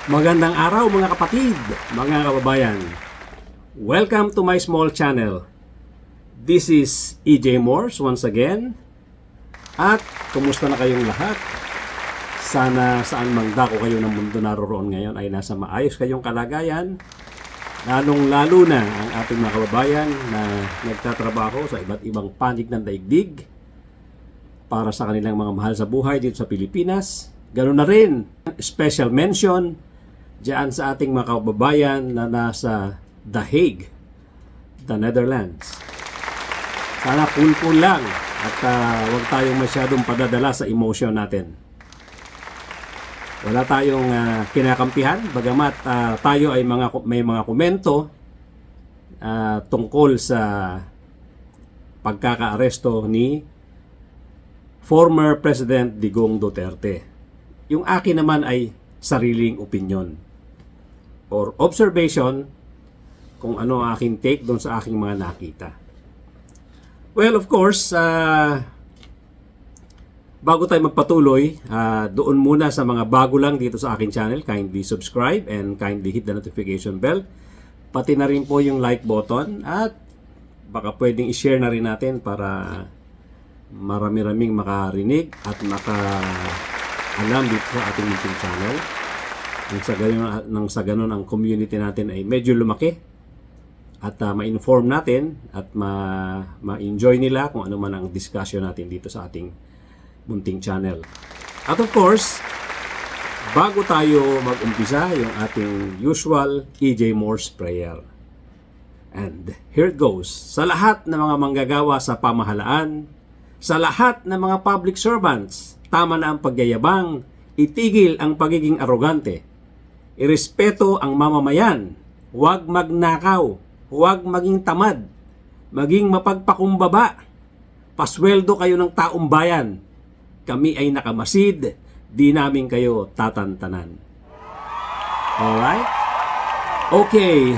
Magandang araw mga kapatid, mga kababayan. Welcome to my small channel. This is EJ Morse once again. At kumusta na kayong lahat? Sana saan mang dako kayo ng mundo naroon ngayon ay nasa maayos kayong kalagayan. Lalong-lalo na ang ating mga kababayan na nagtatrabaho sa iba't ibang panig ng daigdig para sa kanilang mga mahal sa buhay dito sa Pilipinas. Ganoon na rin, special mention diyan sa ating mga kababayan na nasa The Hague, the Netherlands. Sana cool lang at huwag tayong masyadong padadala sa emotion natin. Wala tayong kinakampihan, bagamat tayo ay may mga komento tungkol sa pagkakaaresto ni former President Digong Duterte. Yung akin naman ay sariling opinyon or observation kung ano ang aking take doon sa aking mga nakita. Well, of course, bago tayo magpatuloy, doon muna sa mga bago lang dito sa aking channel, kindly subscribe and kindly hit the notification bell. Pati na rin po yung like button at baka pwedeng i-share na rin natin para marami-raming makarinig at maka-alam dito sa ating YouTube channel. Nang sa ganun ang community natin ay medyo lumaki at ma-inform natin at ma-enjoy nila kung ano man ang discussion natin dito sa ating munting channel. At of course, bago tayo mag-umpisa yung ating usual EJ Morse prayer. And here it goes. Sa lahat ng mga manggagawa sa pamahalaan, sa lahat ng mga public servants, tama na ang pagyayabang, itigil ang pagiging arogante. Irespeto ang mamamayan, huwag magnakaw, huwag maging tamad, maging mapagpakumbaba. Pasweldo kayo ng taong bayan. Kami ay nakamasid, di namin kayo tatantanan. Alright? Okay.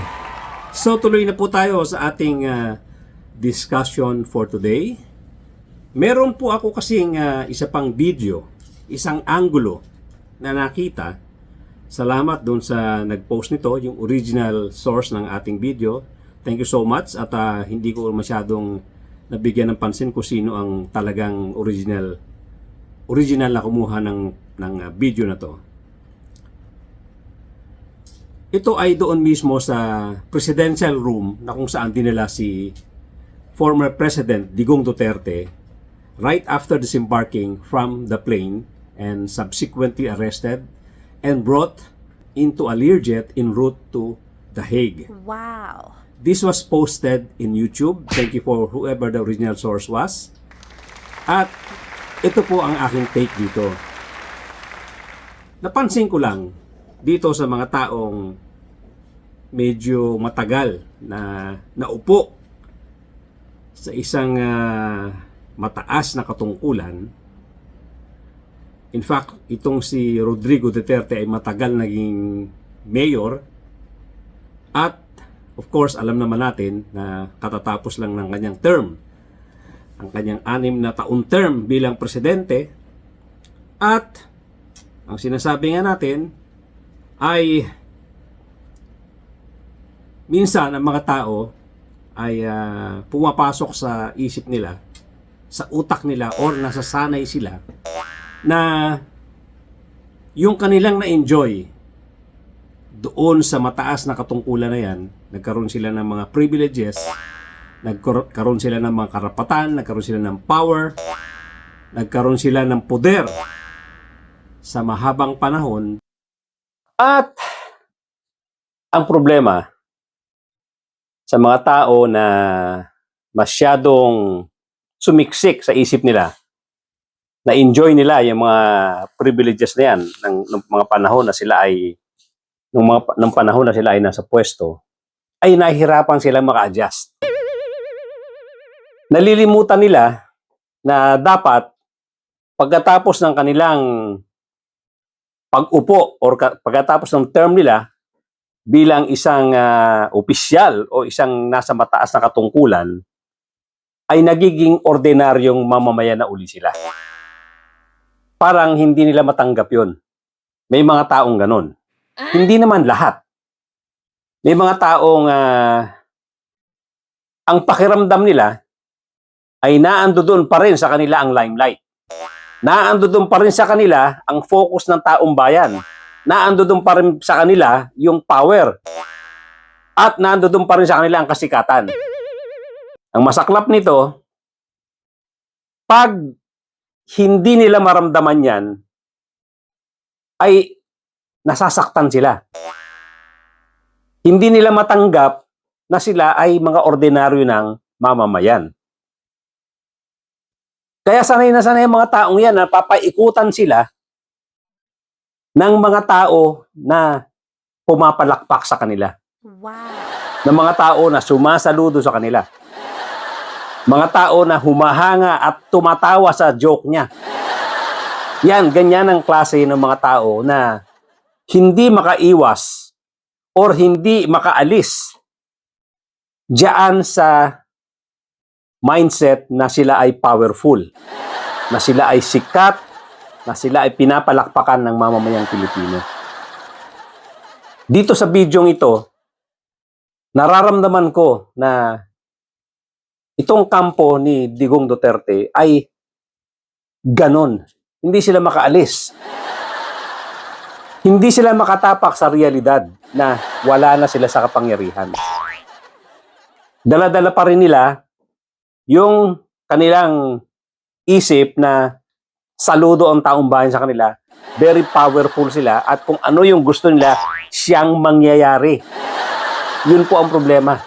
So tuloy na po tayo sa ating discussion for today. Meron po ako kasing isa pang video, isang anggulo na nakita. Salamat doon sa nag-post nito, yung original source ng ating video. Thank you so much at hindi ko masyadong nabigyan ng pansin kung sino ang talagang original na kumuha ng video na to. Ito ay doon mismo sa presidential room na kung saan dinala si former President Digong Duterte right after disembarking from the plane and subsequently arrested and brought into a Learjet en route to The Hague. Wow. This was posted in YouTube. Thank you for whoever the original source was. At ito po ang aking take dito. Napansin ko lang dito sa mga taong medyo matagal na naupo sa isang mataas na katungkulan. In fact, itong si Rodrigo Duterte ay matagal naging mayor at of course, alam naman natin na katatapos lang ng kanyang term, ang kanyang 6 na taon term bilang presidente. At ang sinasabi nga natin ay minsan ang mga tao ay pumapasok sa isip nila, sa utak nila or nasasanay sila na yung kanilang na-enjoy doon sa mataas na katungkulan na yan, nagkaroon sila ng mga privileges, nagkaroon sila ng mga karapatan, nagkaroon sila ng power, nagkaroon sila ng poder sa mahabang panahon. At ang problema sa mga tao na masyadong sumiksik sa isip nila, na-enjoy nila yung mga privileges na yan ng mga panahon na sila ay ng panahon na sila ay nasa pwesto, ay nahihirapan silang maka-adjust. Nalilimutan nila na dapat pagkatapos ng kanilang pag-upo or pagkatapos ng term nila bilang isang opisyal o isang nasa mataas na katungkulan, ay nagiging ordinaryong mamamayan na uli sila. Parang hindi nila matanggap yun. May mga taong ganon. Hindi naman lahat. May mga taong ang pakiramdam nila ay naando doon pa rin sa kanila ang limelight. Naando doon pa rin sa kanila ang focus ng taong bayan. Naando doon pa rin sa kanila yung power. At naando doon pa rin sa kanila ang kasikatan. Ang masaklap nito, pag hindi nila maramdaman yan, ay nasasaktan sila. Hindi nila matanggap na sila ay mga ordinaryo ng mamamayan. Kaya sanay na sanay ang mga taong yan na papaikutan sila ng mga tao na pumapalakpak sa kanila. Wow. Ng mga tao na sumasaludo sa kanila. Mga tao na humahanga at tumatawa sa joke niya. Yan, ganyan ang klase ng mga tao na hindi makaiwas or hindi makaalis diyan sa mindset na sila ay powerful, na sila ay sikat, na sila ay pinapalakpakan ng mamamayang Pilipino. Dito sa bidyong ito, nararamdaman ko na itong kampo ni Digong Duterte ay ganon. Hindi sila makaalis. Hindi sila makatapak sa realidad na wala na sila sa kapangyarihan. Dala-dala pa rin nila yung kanilang isip na saludo ang taong bayan sa kanila. Very powerful sila at kung ano yung gusto nila, siyang mangyayari. Yun po ang problema.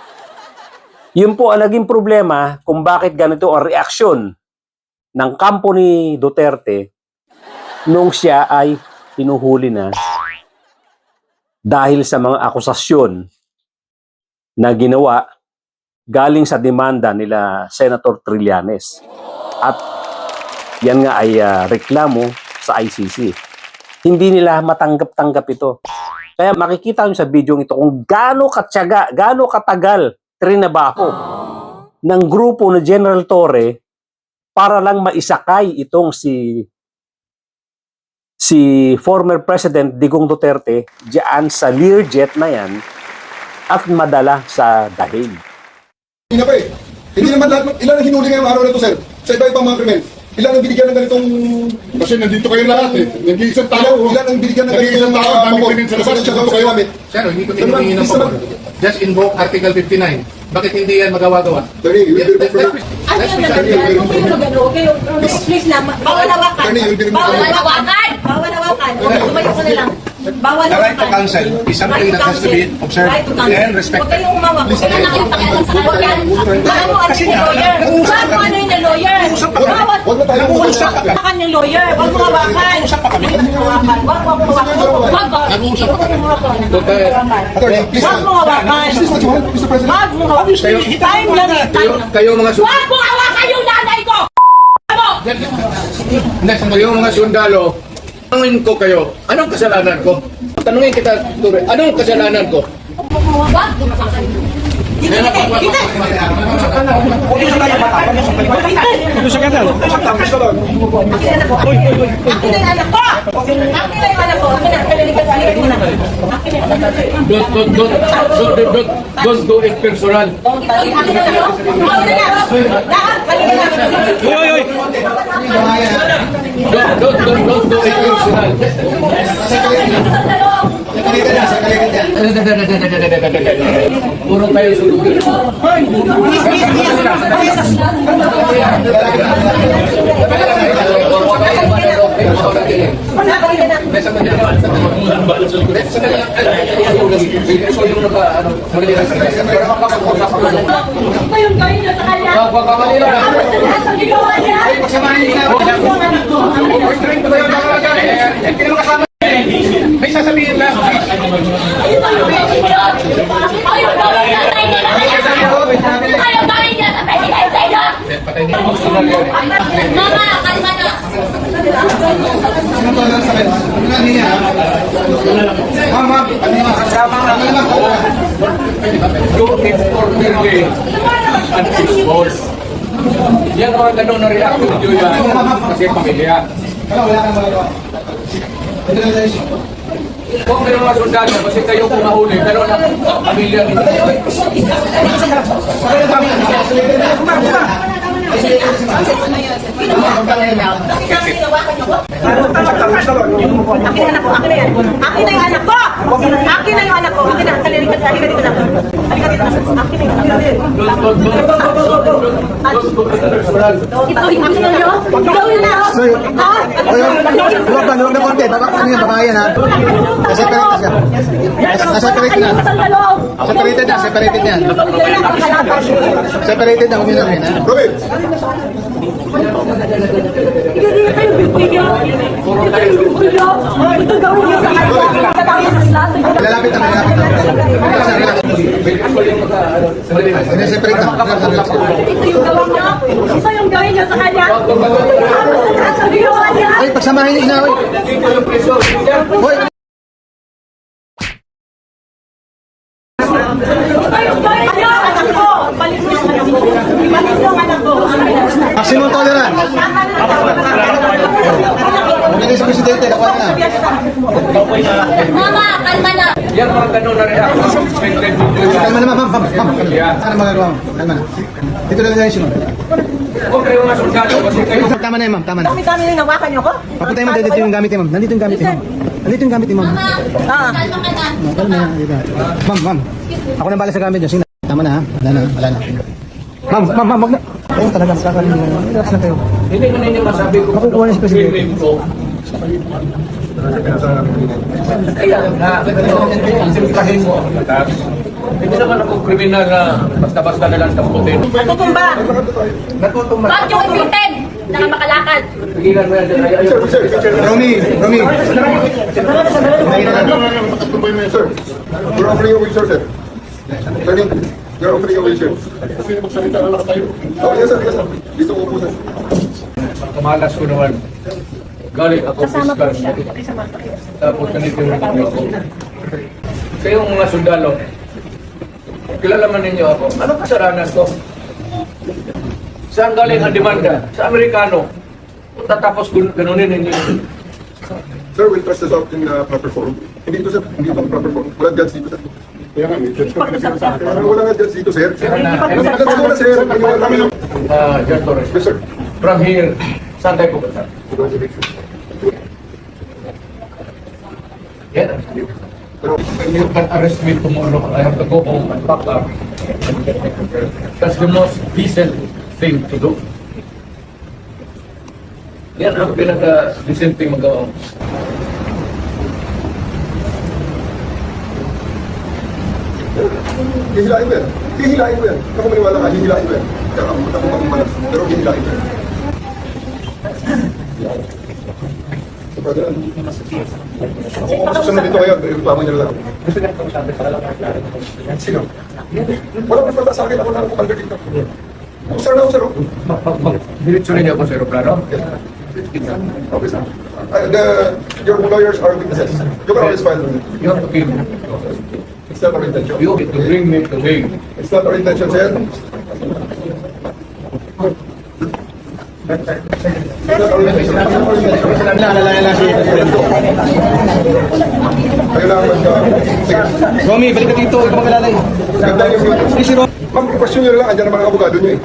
Yun po ang naging problema kung bakit ganito ang reaksyon ng kampo ni Duterte nung siya ay pinuhuli na dahil sa mga akusasyon na ginawa galing sa demanda nila Senator Trillanes. At yan nga ay reklamo sa ICC. Hindi nila matanggap-tanggap ito. Kaya makikita nyo sa video ito kung gaano katyaga, gaano katagal trinabaho ng grupo na General Torre para lang maisakay itong si former President Digong Duterte diyan sa Learjet na yan at madala sa dahig. Hindi pa eh. Hindi naman lahat, ilan ang hinuli ngayong araw na ito, sir? Sa iba-ibang mga krimen. Ilan ang binigyan ng ganitong... Kasi nandito kayo lahat eh. Nag-iisang tao. Ilan ang binigyan ng ganitong... Nag-iisang tao. Dami krimen sa labas. Tsaka kayo namin. Sir, hindi ko tinitingin ng pabor. Just invoke Article 59. Bakit hindi yan magawa-gawa? Attorney, you will be referred. Ano yung nagagano? Kung yung nagagano, please lang, bawal hawakan. Attorney, you will be Bawal referred. hawakan! Bawal hawakan. Tumayo ka na lang. Bawal The right to hawakan. counsel is something that has to be observed Right to counsel. and Huwag respected. kayong umawak. Huwag kayong nakipakialam sa kanya. Alam mo, ano yung lawyer? Saan mo ano yung lawyer? Bawal. Huwag na tayo Nag-uusap ka. Hawakan yung lawyer. Huwag mo hawakan. Nag-uusap pa kami. Huwag mo hawakan. Huwag mo hawakan. Huwag mo. Nag-uusap pa kami. Attorney, please. Huwag mo hawakan. This is what you want, Mr. President. Huwag mo hawakan. Time lang eh. Time lang. Kayo mga Huwag mo hawakan yung nanay ko! kayo mga sundalo, tanungin ko kayo, anong kasalanan ko? Tanungin kita, Ture, anong kasalanan ko? Huwag! Kita! Akin na po. Akin na yung anak ko! Akin na yung anak ko! Akin na, kalilikas muna. Akin na. Don't do it personal. Akin na lang. Akin na lang. Lahat, kalilikas. Don't do it personal. Puro tayo sulutin. May sasabihin lang. Mama, kalma na. Do it orderly and peaceful. Yan mga ganun na reaction nyo yan. Kasi pamilya. Wala kang magagawa. Kung may mga sundalo, kasi kayo kung mahuli, pero na pamilya ninyo. Akin na anak ko, akin na yan. Akin na yung anak ko! Akin na yung anak ko. Akin na, halika dito na. Halika dito na. Akin na yung anak ko. Ito, hindi gusto nyo? Ikaw yun na. Ha? Huwag na konti. Ano yung babae yan, ha? Separate na siya. Separate na. Separated na, separated yan. Separated na, huwag yun ha? Robin! Lalapit na, lalapit na. Hindi, separate na. Ito yung gawa niya. Ito yung gawin niya sa kanya. Sa ginawa niya. Ay, pagsamahin niyo ina, oy. Hoy, Anak ko! Balik mo yung anak ko. Balik mo yung anak ko. maximum tolerance. Hindi sa presidente, nakuha na. Mama, kalma na. Yan mga ganun na rin ako. Suspended video yan. Kalma naman, ma'am. Ano magagawa mo? Kalma na. Dito lang yung sinunod. Kung may mga sundalo, kasi kayo Tama na yun, ma'am. Tama na. Kami yung nawakan niyo ko. Papuntayin mo, dito yung gamit ni ma'am. Nandito yung gamit ni ma'am. Nandito yung gamit ni ma'am. Ah. Kalma na. Dito. Ma'am. Ako na bala sa gamit niyo. Sige na. Tama na, ha? Wala na. Ma'am, wag na. Ayun talaga, makakalim mo. Relax na kayo. hindi ko ninyo masabi kung Makukuha na si Presidente. krimen ko. Kaya nga, simplahin mo ang batas. Hindi naman ako kriminal na basta-basta na lang tamputin. Natutumba. Bakit yung ipitin? Nakamakalakad. Pigilan mo yan. Romy. Pagkatuloy mo yun, sir. You're offering a wheelchair, sir. Turning, you're offering a wheelchair. Kasi magsalita na lang tayo. Oh, yes, sir. Dito ko po, sir. Kamalas ko naman. Galing ako fiscal. Tapos ganito yung naging ako. Kayong mga sundalo, kilala man ninyo ako. Anong kasalanan ko? Saan galing ang demanda? Sa Amerikano. Tatapos ganunin ninyo. Sir, we'll trust this out in proper form. Hindi ito, sir. Hindi ito ang proper form. Wala guns dito, sir. Kaya nga, may judge pa rin sinasabi. Wala nga guns dito, sir. Guns muna, sir. Paniwala kami ng... John Torres. Yes, sir. From here, saan tayo pupunta? Yan. You can arrest me tomorrow. I have to go home and pack up. That's the most decent thing to do. Yan ang pinaka-decent thing magawa. Hihilain ko yan. Hihilain ko yan. Ako maniwala ka, hihilain ko yan. Kaya ako makumalas. Pero hihilain ko yan. So, brother, ako susunod dito ngayon. Reklamo niyo lang. Gusto niya itong sabi sa Sino? Wala mas mata sa akin. Ako na ang commander dito. Sir na ako, sir. Diretso niyo ako sa aeroplano. Okay, sir. Your lawyers are witnesses. You can always file with it. You have to kill me. It's not our intention. You have to bring me to Hague. It's not our intention, sir. It's not our intention. Naalala si Presidente. Kailangan mag... Sige. Romy, balik ka dito. Ikaw mag-alalay. Ganda yung video. Sige si Romy. Ma'am, question nyo lang. Andiyan naman ang abogado nyo eh.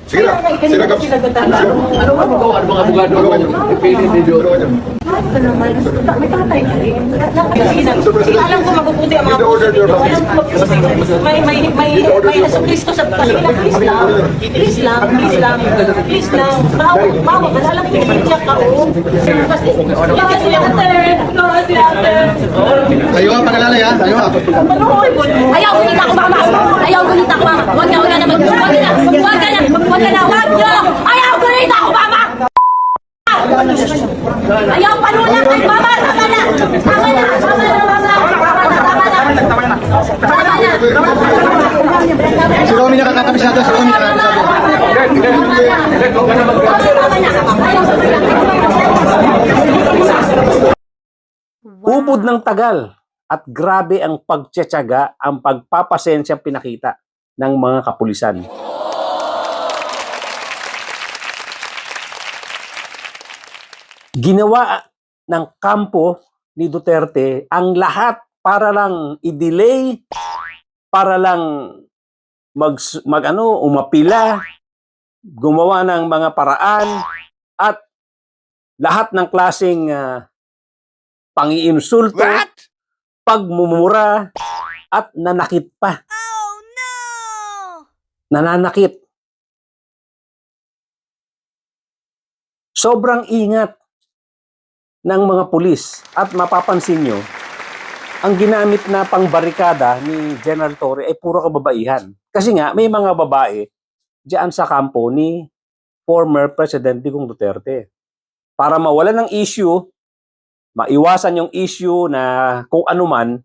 Sige na. Sila Gaps. Ano ba magawa ng mga abogado ko? Ipili video. May tatay ka rin. Alam ko mabubuti ang mga Give the order to your puso. office. Alam ko may nasa Kristo sa please lang. Mama, alam ko siya ka o. Kasi ate. Tayo ka, pag-alalay ha. Tayo ka. Ayaw, gunita ko mama. Huwag na. Ayaw, gunita ko mama. Ayaw, panuna kay mama. Tama na. Si Romy nakakabisado. Si Romy nakakabisado. Ubod ng tagal at grabe ang pagtsatsaga, ang pagpapasensya pinakita ng mga kapulisan. Ginawa ng kampo ni Duterte ang lahat para lang i-delay, para lang umapila, gumawa ng mga paraan at lahat ng klaseng pangiinsulto, pagmumura at nanakit pa. Nananakit. Sobrang ingat ng mga pulis at mapapansin nyo, ang ginamit na pangbarikada ni General Torre ay puro kababaihan. Kasi nga, may mga babae diyan sa kampo ni former President Digong Duterte. Para mawalan ng issue, maiwasan yung issue na kung ano man,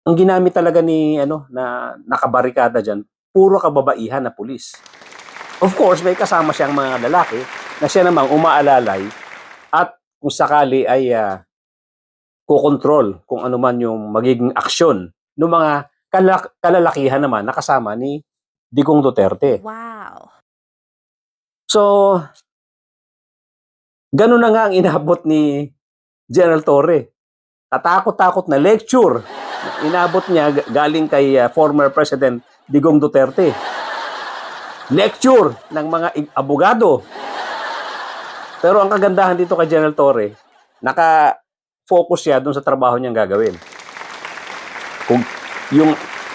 ang ginamit talaga ni na nakabarikada diyan, puro kababaihan na pulis. Of course, may kasama siyang mga lalaki na siya namang umaalalay at kung sakali ay kukontrol kung ano man yung magiging aksyon ng mga kalalakihan naman na kasama ni Digong Duterte. Wow. So, ganun na nga ang inabot ni General Torre. Katakot-takot na lecture. Inabot niya galing kay former President Digong Duterte. Lecture ng mga abogado. Pero ang kagandahan dito kay General Torre, naka-focus siya dun sa trabaho niyang gagawin. Kung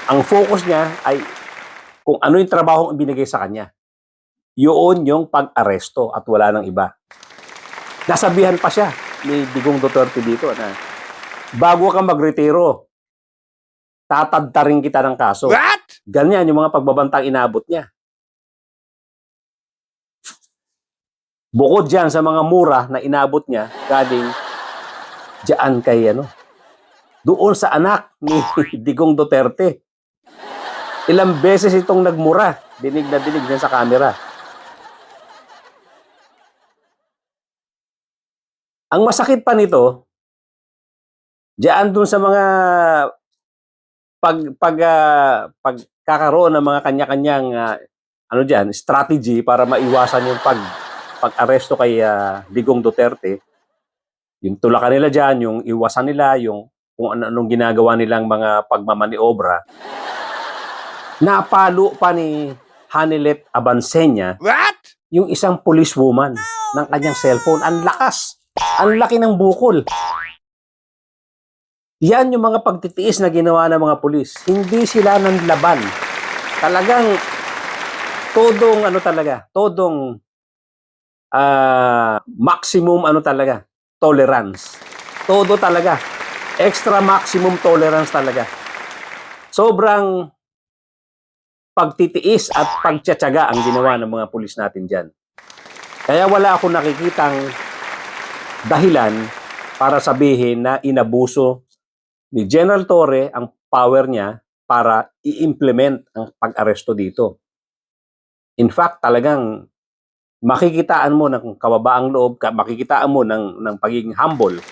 ang focus niya ay kung ano yung trabaho ang binigay sa kanya. Yun yung pag-aresto at wala nang iba. Nasabihan pa siya ni Digong Duterte dito na bago ka magretiro, tatadtarin kita ng kaso. What? Ganyan yung mga pagbabantang inabot niya. Bukod dyan sa mga mura na inabot niya, galing dyan kay doon sa anak ni Digong Duterte. Ilang beses itong nagmura. Dinig na dinig dyan sa camera. Ang masakit pa nito, dyan dun sa mga pagkakaroon ng mga kanya-kanyang strategy para maiwasan yung pag-aresto kay Digong Duterte. Yung tulakan nila dyan, yung iwasan nila, yung kung anong ginagawa nilang mga pagmamaniobra. Napalo pa ni Hanilet Abansenya yung isang policewoman ng kanyang cellphone. Ang lakas. Ang laki ng bukol. Yan yung mga pagtitiis na ginawa ng mga pulis. Hindi sila nanlaban. Talagang todong maximum tolerance. Todo talaga. Extra maximum tolerance talaga. Sobrang pagtitiis at pagtsatsaga ang ginawa ng mga pulis natin dyan. Kaya wala akong nakikitang dahilan para sabihin na inabuso ni General Torre ang power niya para i-implement ang pag-aresto dito. In fact, talagang makikitaan mo ng kababaang loob, makikitaan mo ng pagiging humble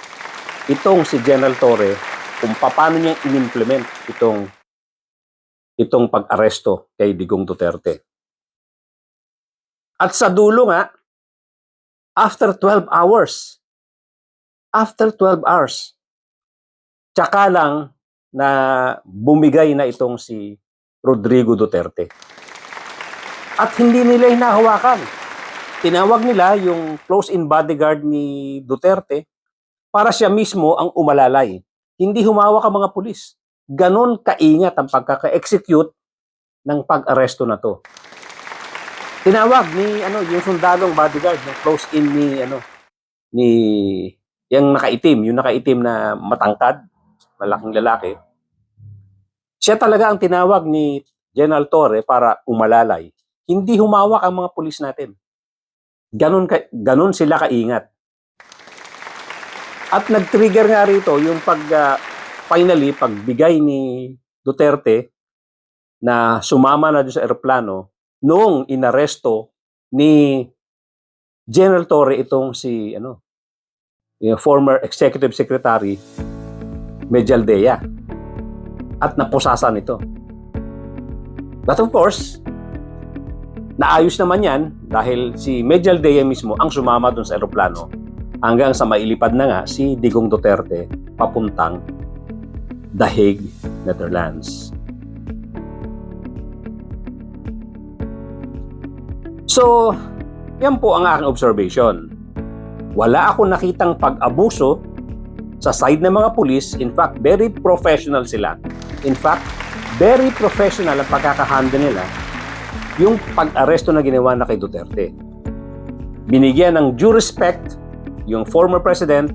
itong si General Torre kung paano niya in-implement itong pag-aresto kay Digong Duterte. At sa dulo nga, after 12 hours, tsaka lang na bumigay na itong si Rodrigo Duterte. At hindi nila hinahawakan. Tinawag nila yung close-in bodyguard ni Duterte para siya mismo ang umalalay. Hindi humawak ang mga pulis. Ganon kaingat ang pagkaka-execute ng pag-aresto na to. Tinawag ni yung sundalong bodyguard, ng close-in ni yung nakaitim na matangkad, malaking lalaki. Siya talaga ang tinawag ni General Torre para umalalay. Hindi humawak ang mga pulis natin. Ganon sila kaingat. At nag-trigger nga rito yung finally, pagbigay ni Duterte na sumama na doon sa eroplano noong inaresto ni General Torre itong si yung former Executive Secretary Mejaldea at napusasan ito. But of course, naayos naman yan dahil si Mejaldea mismo ang sumama doon sa eroplano hanggang sa mailipad na nga si Digong Duterte papuntang The Hague, Netherlands. So, yan po ang aking observation. Wala akong nakitang pag-abuso sa side ng mga pulis. In fact, very professional sila. In fact, very professional ang pagkakahandle nila yung pag-aresto na ginawa na kay Duterte. Binigyan ng due respect yung former president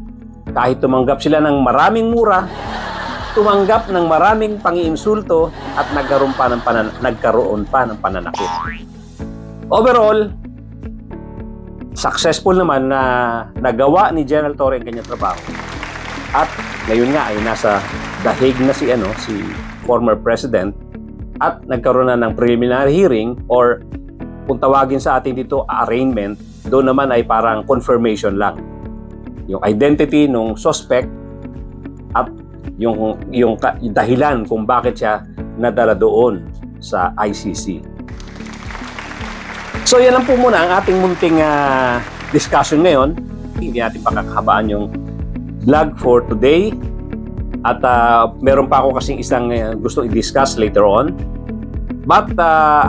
kahit tumanggap sila ng maraming mura, tumanggap ng maraming pangiinsulto at nagkaroon pa ng pananakit. Overall, successful naman na nagawa ni General Torre ang kanyang trabaho. At ngayon nga ay nasa The Hague na si former president at nagkaroon na ng preliminary hearing or kung tawagin sa atin dito arraignment, doon naman ay parang confirmation lang. Yung identity ng suspect at yung dahilan kung bakit siya nadala doon sa ICC. So yan lang po muna ang ating munting discussion ngayon. Hindi natin pakakahabaan yung vlog for today. At meron pa ako kasing isang gusto i-discuss later on. But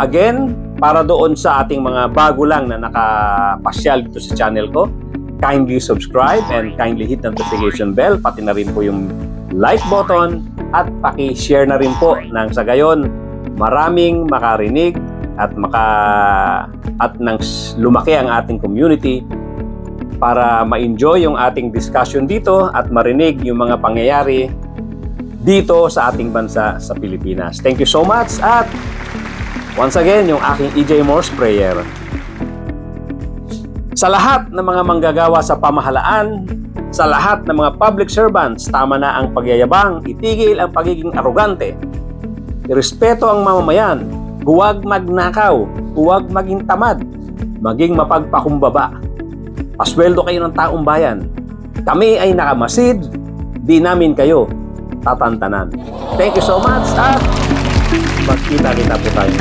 again, para doon sa ating mga bago lang na nakapasyal dito sa channel ko, kindly subscribe and kindly hit the notification bell, pati na rin po yung like button at paki-share na rin po nang sa gayon maraming makarinig at nang lumaki ang ating community para ma-enjoy yung ating discussion dito at marinig yung mga pangyayari dito sa ating bansa sa Pilipinas. Thank you so much at once again yung aking EJ Morse prayer. Sa lahat ng mga manggagawa sa pamahalaan, sa lahat ng mga public servants, tama na ang pagyayabang, itigil ang pagiging arogante, irespeto ang mamamayan, huwag magnakaw, huwag maging tamad, maging mapagpakumbaba. Pasweldo kayo ng taong bayan. Kami ay nakamasid, di namin kayo tatantanan. Thank you so much at magkita-kita po tayo.